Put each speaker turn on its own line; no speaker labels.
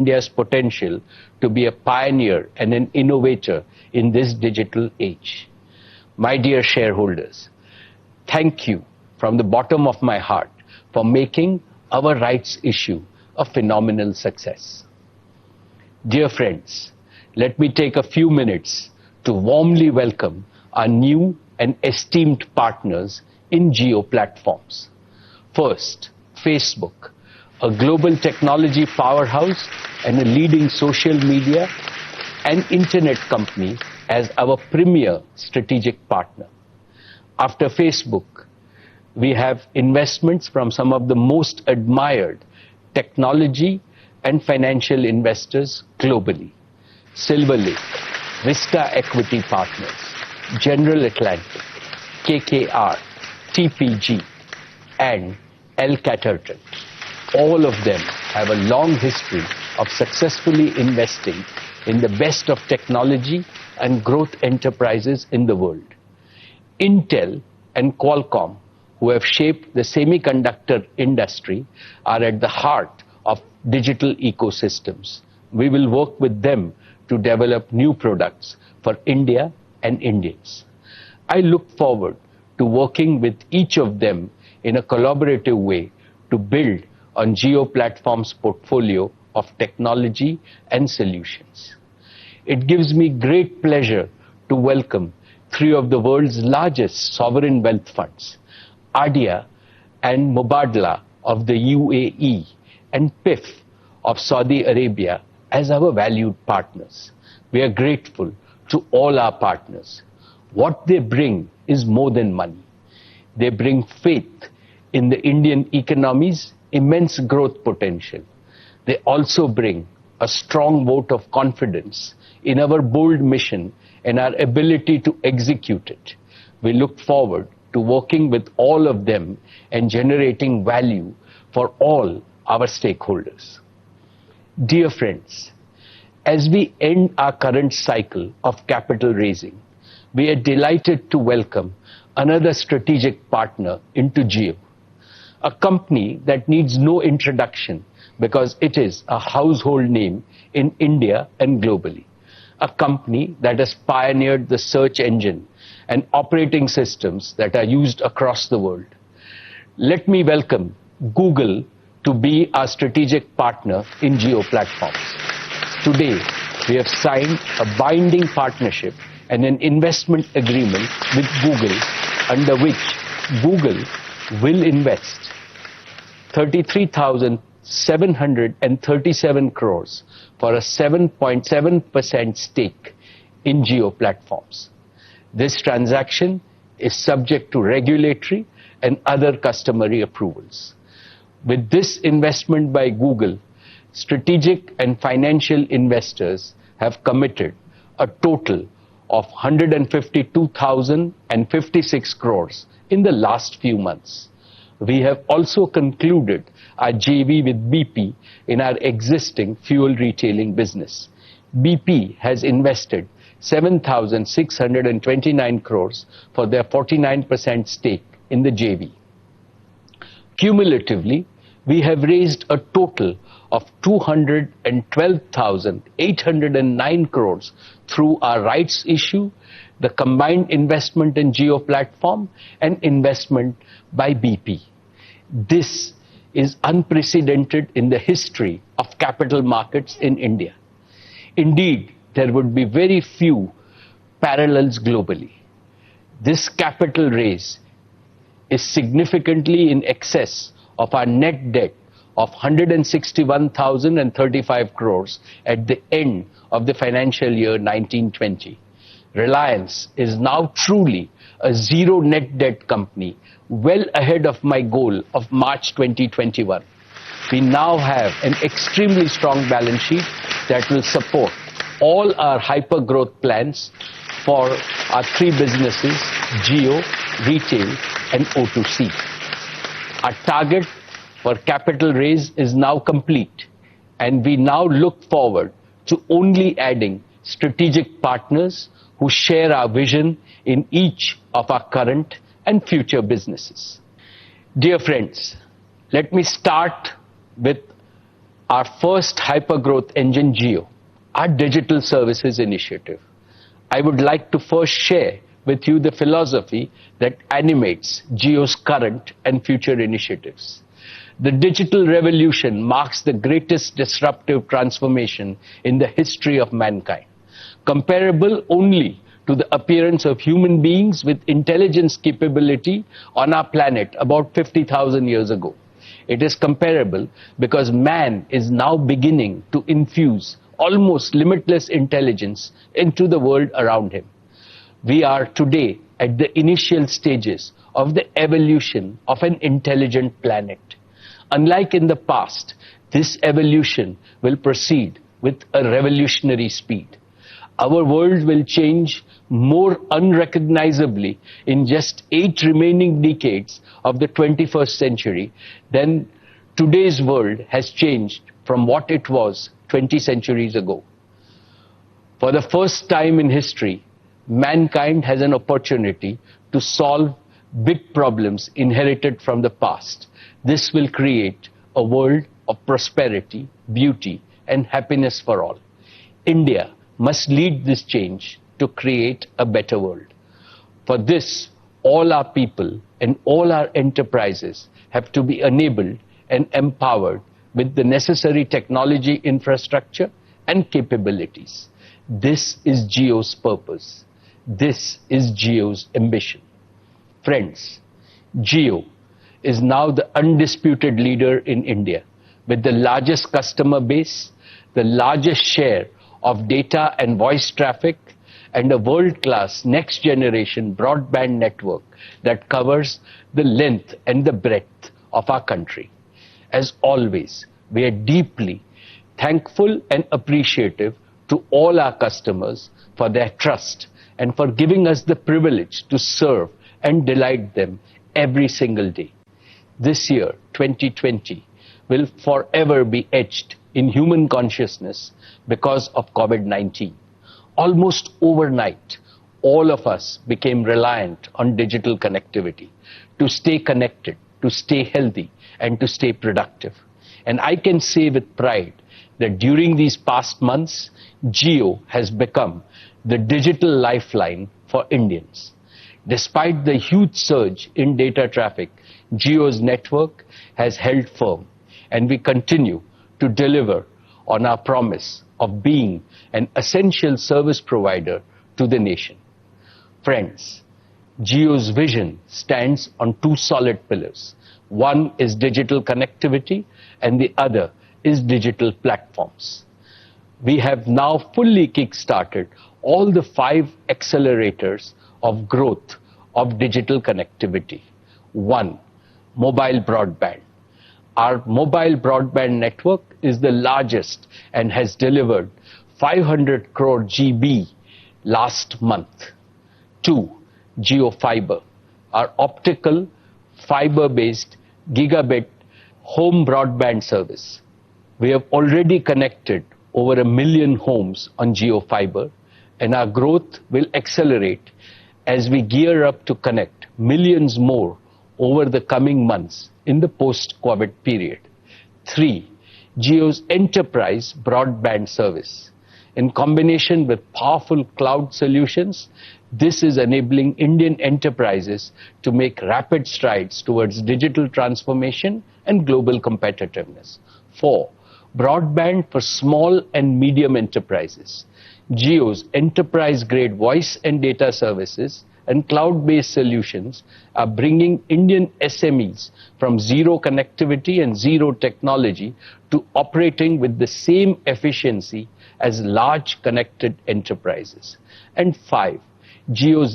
India's potential to be a pioneer and an innovator in this digital age. My dear shareholders, thank you from the bottom of my heart for making our rights issue a phenomenal success. Dear friends, let me take a few minutes to warmly welcome our new and esteemed partners in Jio platforms. First, Facebook, a global technology powerhouse and a leading social media and internet company as our premier strategic partner. After Facebook, we have investments from some of the most admired technology and financial investors globally. Silver Lake, Vista Equity Partners, General Atlantic, KKR, TPG, and El Caterton. All of them have a long history of successfully investing in the best of technology and growth enterprises in the world. Intel and Qualcomm, who have shaped the semiconductor industry, are at the heart of digital ecosystems. We will work with them to develop new products for India and Indians. I look forward to working with each of them in a collaborative way to build on Jio Platforms' portfolio of technology and solutions. It gives me great pleasure to welcome three of the world's largest sovereign wealth funds, ADIA and Mubadala of the UAE and PIF of Saudi Arabia, as our valued partners. We are grateful to all our partners. What they bring is more than money. They bring faith in the Indian economy's immense growth potential. They also bring a strong vote of confidence in our bold mission and our ability to execute it. We look forward to working with all of them and generating value for all our stakeholders. Dear friends, as we end our current cycle of capital raising, we are delighted to welcome another strategic partner into Jio, a company that needs no introduction because it is a household name in India and globally, a company that has pioneered the search engine and operating systems that are used across the world. Let me welcome Google to be our strategic partner in Jio Platforms. Today, we have signed a binding partnership and an investment agreement with Google, under which Google will invest 33,737 crores for a 7.7% stake in Jio Platforms. This transaction is subject to regulatory and other customary approvals. With this investment by Google, strategic and financial investors have committed a total of 152,056 crores in the last few months. We have also concluded our JV with BP in our existing fuel retailing business. BP has invested 7,629 crores for their 49% stake in the JV. Cumulatively, we have raised a total of 212,809 crores through our rights issue, the combined investment in Jio Platform, and investment by BP. This is unprecedented in the history of capital markets in India. Indeed, there would be very few parallels globally. This capital raise is significantly in excess of our net debt of 161,035 crores at the end of the financial year 1920. Reliance is now truly a zero net debt company, well ahead of my goal of March 2021. We now have an extremely strong balance sheet that will support all our hyper growth plans for our three businesses, Jio, Retail, and O2C. Our target for capital raise is now complete, and we now look forward to only adding strategic partners who share our vision in each of our current and future businesses. Dear friends, let me start with our first hypergrowth engine, Jio, our digital services initiative. I would like to first share with you the philosophy that animates Jio's current and future initiatives. The digital revolution marks the greatest disruptive transformation in the history of mankind, comparable only to the appearance of human beings with intelligence capability on our planet about 50,000 years ago. It is comparable because man is now beginning to infuse almost limitless intelligence into the world around him. We are today at the initial stages of the evolution of an intelligent planet. Unlike in the past, this evolution will proceed with a revolutionary speed. Our world will change more unrecognizably in just 8 remaining decades of the 21st century than today's world has changed from what it was 20 centuries ago. For the first time in history, mankind has an opportunity to solve big problems inherited from the past. This will create a world of prosperity, beauty, and happiness for all. India must lead this change to create a better world. For this, all our people and all our enterprises have to be enabled and empowered with the necessary technology infrastructure and capabilities. This is Jio's purpose. This is Jio's ambition. Friends, Jio is now the undisputed leader in India with the largest customer base, the largest share of data and voice traffic, and a world-class next-generation broadband network that covers the length and the breadth of our country. As always, we are deeply thankful and appreciative to all our customers for their trust and for giving us the privilege to serve and delight them every single day. This year, 2020, will forever be etched in human consciousness because of COVID-19. Almost overnight, all of us became reliant on digital connectivity to stay connected, to stay healthy, and to stay productive. And I can say with pride that during these past months, Jio has become the digital lifeline for Indians. Despite the huge surge in data traffic, Jio's network has held firm, and we continue to deliver on our promise of being an essential service provider to the nation. Friends, Jio's vision stands on 2 solid pillars. One is digital connectivity, and the other is digital platforms. We have now fully kick-started all the 5 accelerators of growth of digital connectivity. 1, mobile broadband. Our mobile broadband network is the largest and has delivered 500 crore GB last month. 2, JioFiber, our optical fiber-based gigabit home broadband service. We have already connected over 1 million homes on JioFiber, and our growth will accelerate as we gear up to connect millions more over the coming months in the post-COVID period. 3, Jio's enterprise broadband service. In combination with powerful cloud solutions, this is enabling Indian enterprises to make rapid strides towards digital transformation and global competitiveness. 4, broadband for small and medium enterprises. Jio's enterprise-grade voice and data services and cloud-based solutions are bringing Indian SMEs from zero connectivity and zero technology to operating with the same efficiency as large connected enterprises. And 5, Jio's